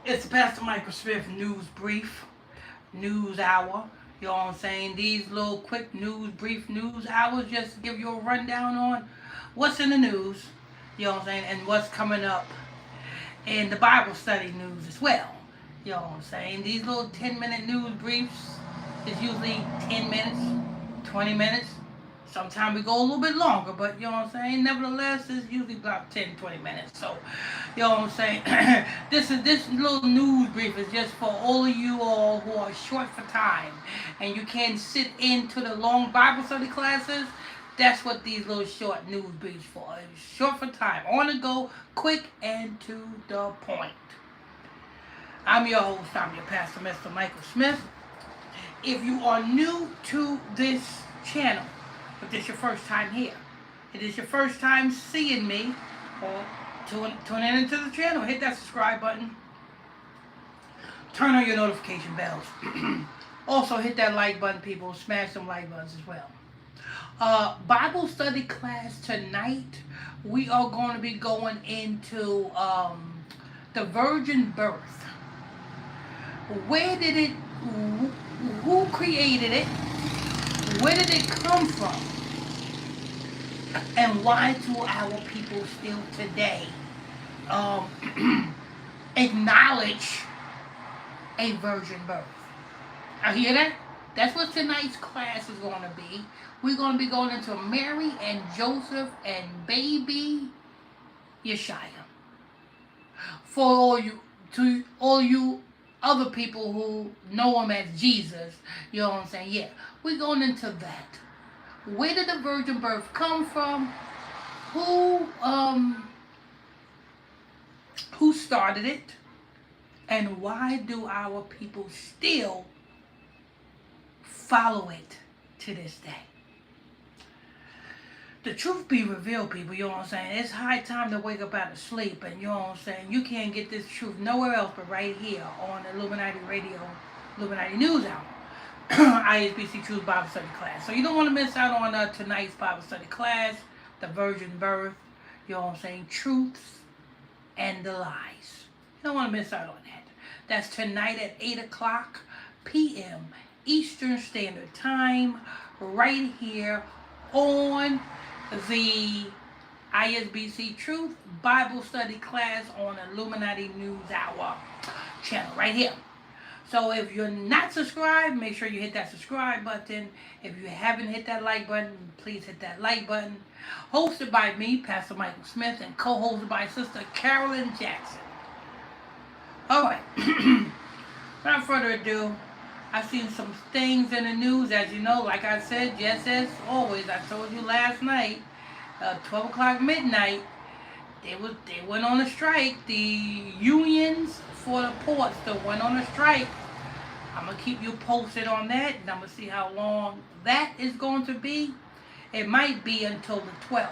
It's Pastor Michael Smith News Brief, News Hour. You know what I'm saying? These little quick brief news hours just to give you a rundown on what's in the news, you know what I'm saying, and what's coming up in the Bible study news as well. You know what I'm saying? These little 10-minute news briefs is usually 10 minutes, 20 minutes. Sometimes we go a little bit longer, but you know what I'm saying? Nevertheless, it's usually about 10, 20 minutes. So, you know what I'm saying? This little news brief is just for all of you all who are short for time and you can't sit into the long Bible study classes. That's what these little short news briefs for. It's short for time. On the go, quick and to the point. I'm your host, I'm your pastor, Mr. Michael Smith. If you are new to this channel, if this is your first time here, it is your first time seeing me, or tuning into the channel, hit that subscribe button. Turn on your notification bells. Also hit that like button, people. Smash some like buttons as well. Bible study class tonight. We are going to be going into the virgin birth. Where did it? Who created it? Where did it come from? And why do our people still today acknowledge a virgin birth? I hear that? That's what tonight's class is going to be. We're going to be going into Mary and Joseph and baby Yeshua. For all you other people who know him as Jesus, you know what I'm saying? Yeah, we're going into that. Where did the virgin birth come from? Who started it? And why do our people still follow it to this day? The truth be revealed, people, you know what I'm saying? It's high time to wake up out of sleep, and you know what I'm saying? You can't get this truth nowhere else but right here on Illuminati Radio, Illuminati News Hour. ISBC Truth Bible Study class. So you don't want to miss out on tonight's Bible study class, the virgin birth, you know what I'm saying, truths and the lies. You don't want to miss out on that. That's tonight at 8 o'clock p.m. Eastern Standard Time, right here on the ISBC Truth Bible Study class on Illuminati News Hour channel, right here. So if you're not subscribed, make sure you hit that subscribe button. If you haven't hit that like button, please hit that like button. Hosted by me, Pastor Michael Smith, and co-hosted by Sister Carolyn Jackson. All right. Without further ado, I've seen some things in the news, as you know. Like I said, just as always, I told you last night, 12 o'clock midnight, they went on a strike. The unions for the ports that went on a strike. I'm going to keep you posted on that, and I'm going to see how long that is going to be. It might be until the 12th,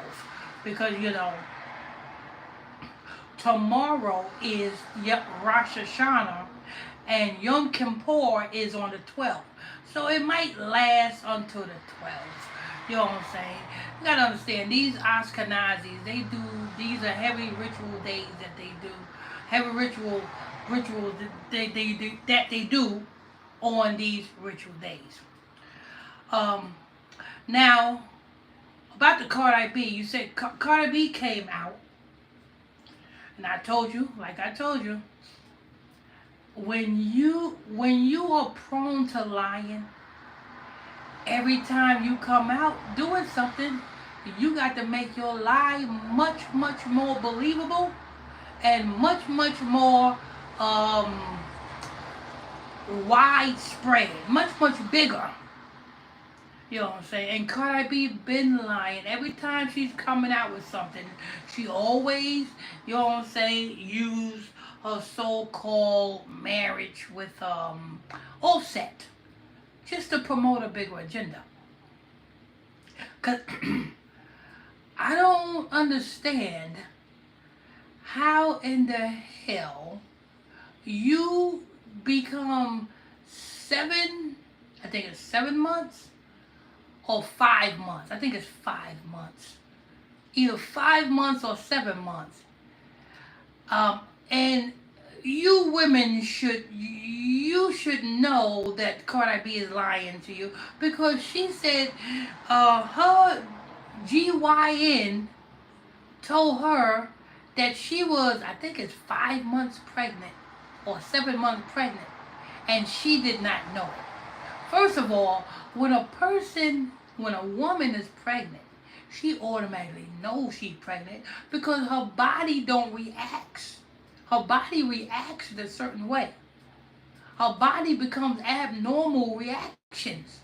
because, you know, tomorrow is Rosh Hashanah, and Yom Kippur is on the 12th. So it might last until the 12th. You know what I'm saying? You got to understand, these Ashkenazis, these are heavy ritual days that they do. Heavy rituals that they do on these ritual days. Now, about the Cardi B, you said Cardi B came out, and I told you, when you are prone to lying, every time you come out doing something, you got to make your lie much, much more believable and much, much more widespread, much, much bigger. You know what I'm saying? And Cardi B been lying. Every time she's coming out with something, she always, you know what I'm saying, use her so-called marriage with Offset just to promote a bigger agenda. Because I don't understand how in the hell you become 7 months or 5 months. I think it's 5 months. Either 5 months or 7 months. And you women should know that Cardi B is lying to you because she said her GYN told her that she was, I think it's 5 months pregnant or 7 months pregnant, and she did not know it. First of all, when a woman is pregnant, she automatically knows she's pregnant because her body don't react. Her body reacts a certain way. Her body becomes abnormal reactions.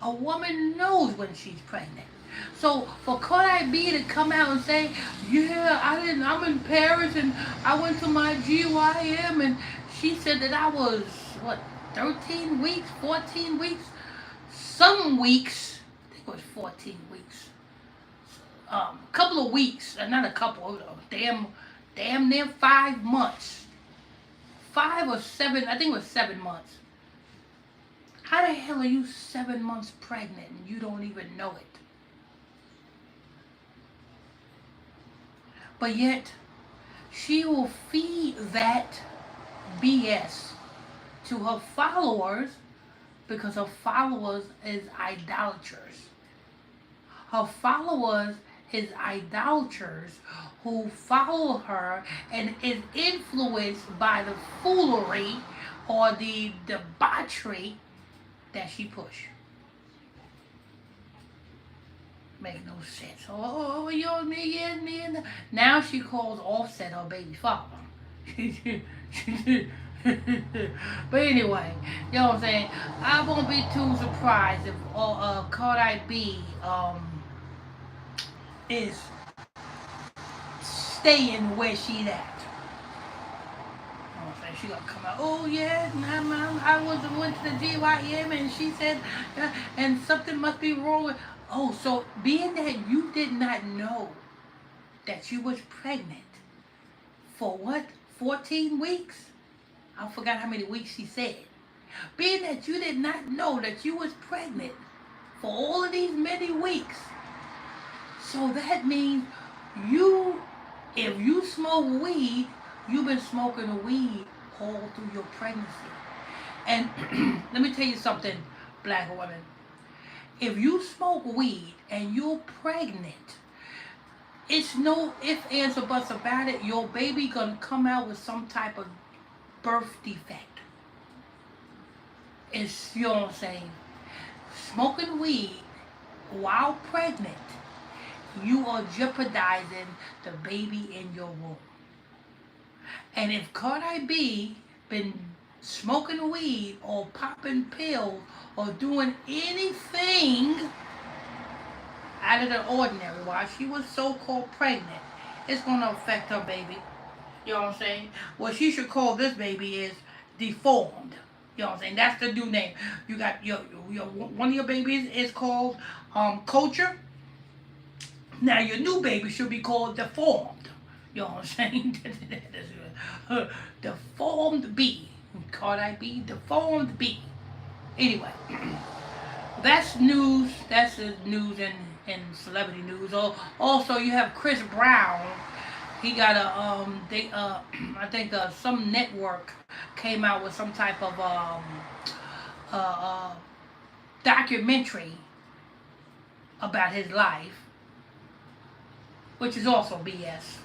A woman knows when she's pregnant. So for Cardi B to come out and say, "Yeah, I'm in Paris and I went to my GYM and she said that I was what 13 weeks, 14 weeks, some weeks. I think it was 14 weeks. A couple of weeks, not a couple, damn near 5 months, 5 or 7. I think it was 7 months. How the hell are you 7 months pregnant and you don't even know it? But yet, she will feed that BS to her followers because her followers is idolaters. Her followers is idolaters who follow her and is influenced by the foolery or the debauchery that she push. Make no sense. Oh, you know me and now she calls Offset her baby father. But anyway, you know what I'm saying? I won't be too surprised if Cardi B is staying where she's at. She gonna come out. Oh yeah, I went to the GYM and she said, and something must be wrong with. Oh, so being that you did not know that you was pregnant for what 14 weeks? I forgot how many weeks she said. Being that you did not know that you was pregnant for all of these many weeks, so that means if you smoke weed, you've been smoking weed all through your pregnancy. And let me tell you something, black women. If you smoke weed and you're pregnant, it's no ifs, ands, or buts about it. Your baby gonna come out with some type of birth defect. It's, you know what I'm saying? Smoking weed while pregnant, you are jeopardizing the baby in your womb. And if Cardi B been smoking weed or popping pills or doing anything out of the ordinary while she was so-called pregnant, it's going to affect her baby. You know what I'm saying? What she should call this baby is deformed. You know what I'm saying? That's the new name. You got your one of your babies is called culture. Now your new baby should be called deformed. You know what I'm saying? Deformed B. Cardi B, deformed B. Anyway, that's news. That's the news and celebrity news. Also, you have Chris Brown. He got I think some network came out with some type of documentary about his life, which is also BS.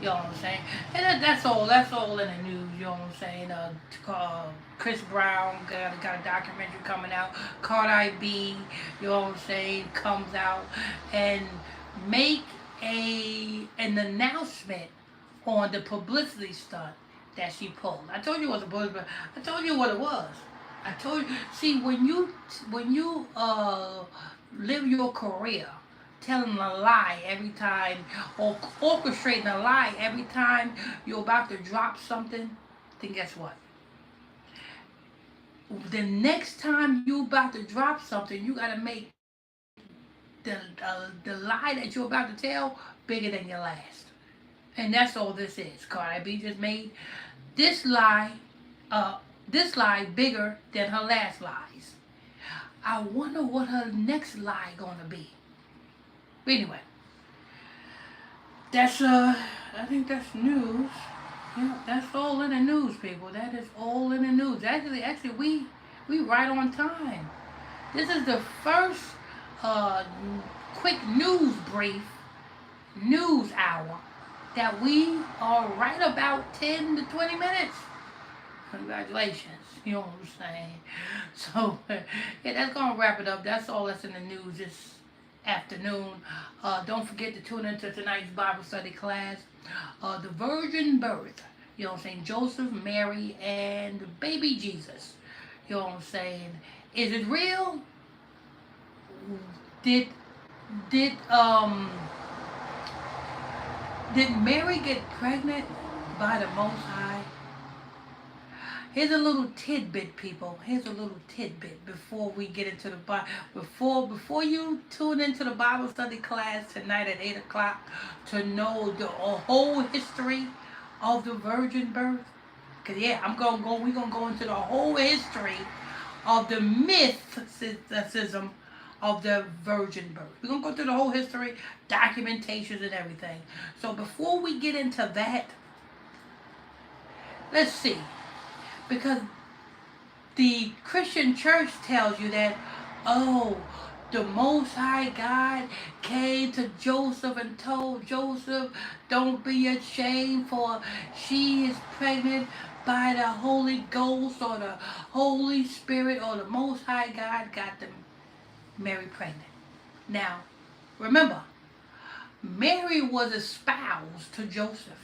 You know what I'm saying? And that's all in the news. You know what I'm saying? Chris Brown got a documentary coming out. Cardi B, you know what I'm saying, comes out and make an announcement on the publicity stunt that she pulled. I told you it was a publicity. I told you what it was. I told you. See, when you live your career telling a lie every time or orchestrating a lie every time you're about to drop something, then guess what? The next time you're about to drop something, you got to make the lie that you're about to tell bigger than your last. And that's all this is. Cardi B just made this lie bigger than her last lies. I wonder what her next lie gonna be. But anyway, that's I think that's news. Yeah, that's all in the news, people. That is all in the news. Actually, we right on time. This is the first uh, quick news brief, news hour that we are right about 10 to 20 minutes. Congratulations. You know what I'm saying? So, yeah, that's going to wrap it up. That's all that's in the news this afternoon. Don't forget to tune into tonight's Bible study class. The virgin birth. You know what I'm saying? Joseph, Mary, and baby Jesus. You know what I'm saying? Is it real? Did did um did Mary get pregnant by the Most High? Here's a little tidbit, people. Here's a little tidbit before we get into the Bible. Before you tune into the Bible study class tonight at 8 o'clock to know the whole history of the virgin birth. Cause yeah, we're gonna go into the whole history of the mysticism of the virgin birth. We're gonna go through the whole history, documentations, and everything. So before we get into that, let's see. Because the Christian church tells you that, oh, the Most High God came to Joseph and told Joseph, don't be ashamed, for she is pregnant by the Holy Ghost or the Holy Spirit, or the Most High God got them Mary pregnant. Now, remember, Mary was espoused to Joseph.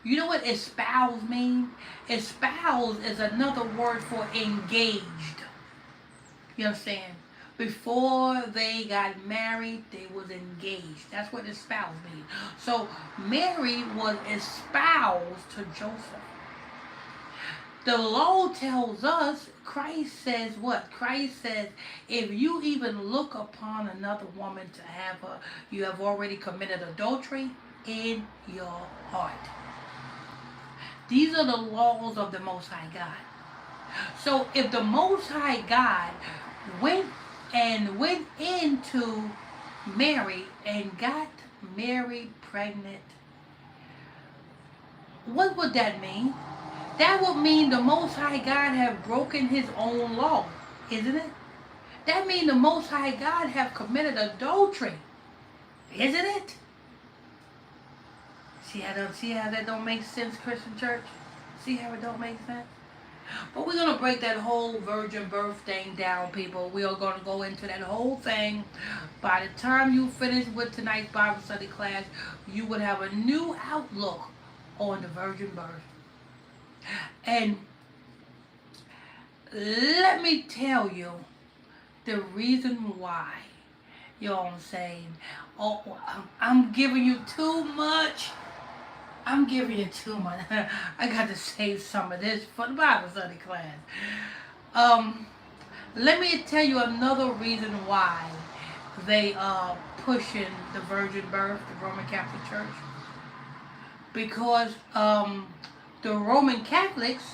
You know what espouse means? Espouse is another word for engaged. You understand? Before they got married, they was engaged. That's what espouse means. So Mary was espoused to Joseph. The law tells us, Christ says what? Christ says, if you even look upon another woman to have her, you have already committed adultery in your heart. These are the laws of the Most High God. So if the Most High God went into Mary and got Mary pregnant, what would that mean? That would mean the Most High God have broken his own law, isn't it? That means the Most High God have committed adultery, isn't it? See how that don't make sense, Christian church? See how it don't make sense? But we're going to break that whole virgin birth thing down, people. We are going to go into that whole thing. By the time you finish with tonight's Bible study class, you would have a new outlook on the virgin birth. And let me tell you the reason why. You know what I'm saying? Oh, I'm giving you too much. I'm giving you too much. I got to save some of this for the Bible study class. Let me tell you another reason why they are pushing the virgin birth, the Roman Catholic Church. Because the Roman Catholics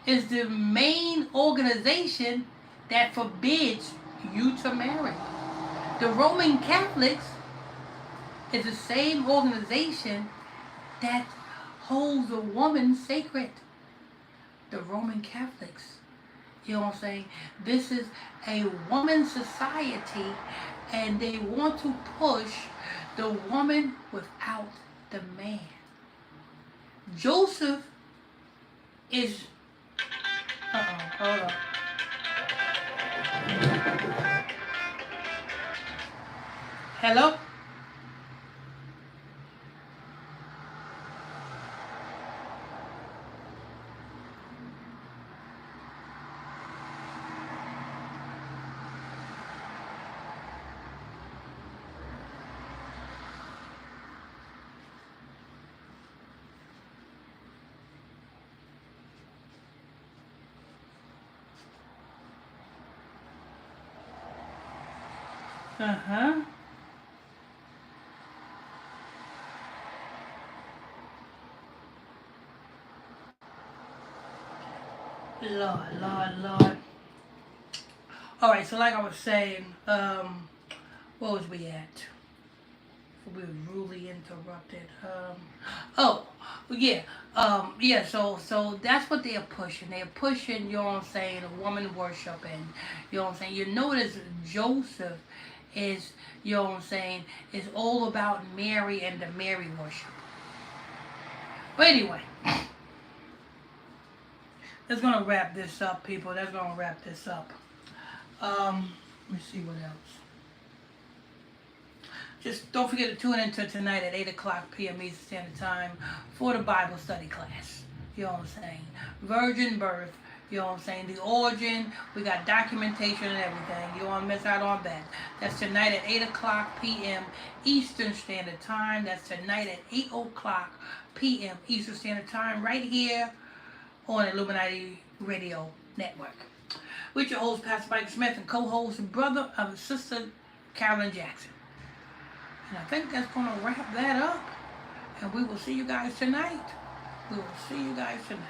is the main organization that forbids you to marry. The Roman Catholics is the same organization that holds a woman sacred. The Roman Catholics. You know what I'm saying? This is a woman's society, and they want to push the woman without the man. Joseph is... hold on. Hello? Uh-huh. Lord. All right, so like I was saying, what was we at? We were rudely interrupted. Yeah, yeah. So that's what they're pushing. They're pushing. You know what I'm saying? A woman worship, and you know what I'm saying. You notice Joseph is, you know what I'm saying, is all about Mary and the Mary worship. But anyway, that's gonna wrap this up, people. That's gonna wrap this up. Let me see what else. Just don't forget to tune in to tonight at 8 o'clock p.m. Eastern Standard Time for the Bible study class. You know what I'm saying? Virgin birth. You know what I'm saying? The origin. We got documentation and everything. You don't want to miss out on that. That's tonight at 8 o'clock p.m. Eastern Standard Time. That's tonight at 8 o'clock p.m. Eastern Standard Time right here on Illuminati Radio Network. With your host, Pastor Mike Smith, and co-host, brother of Sister Carolyn Jackson. And I think that's going to wrap that up. And we will see you guys tonight. We will see you guys tonight.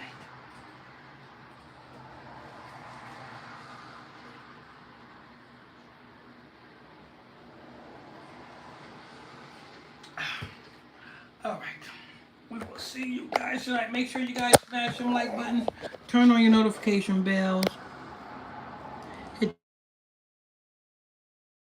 All right. We will see you guys tonight. Make sure you guys smash them like buttons. Turn on your notification bells.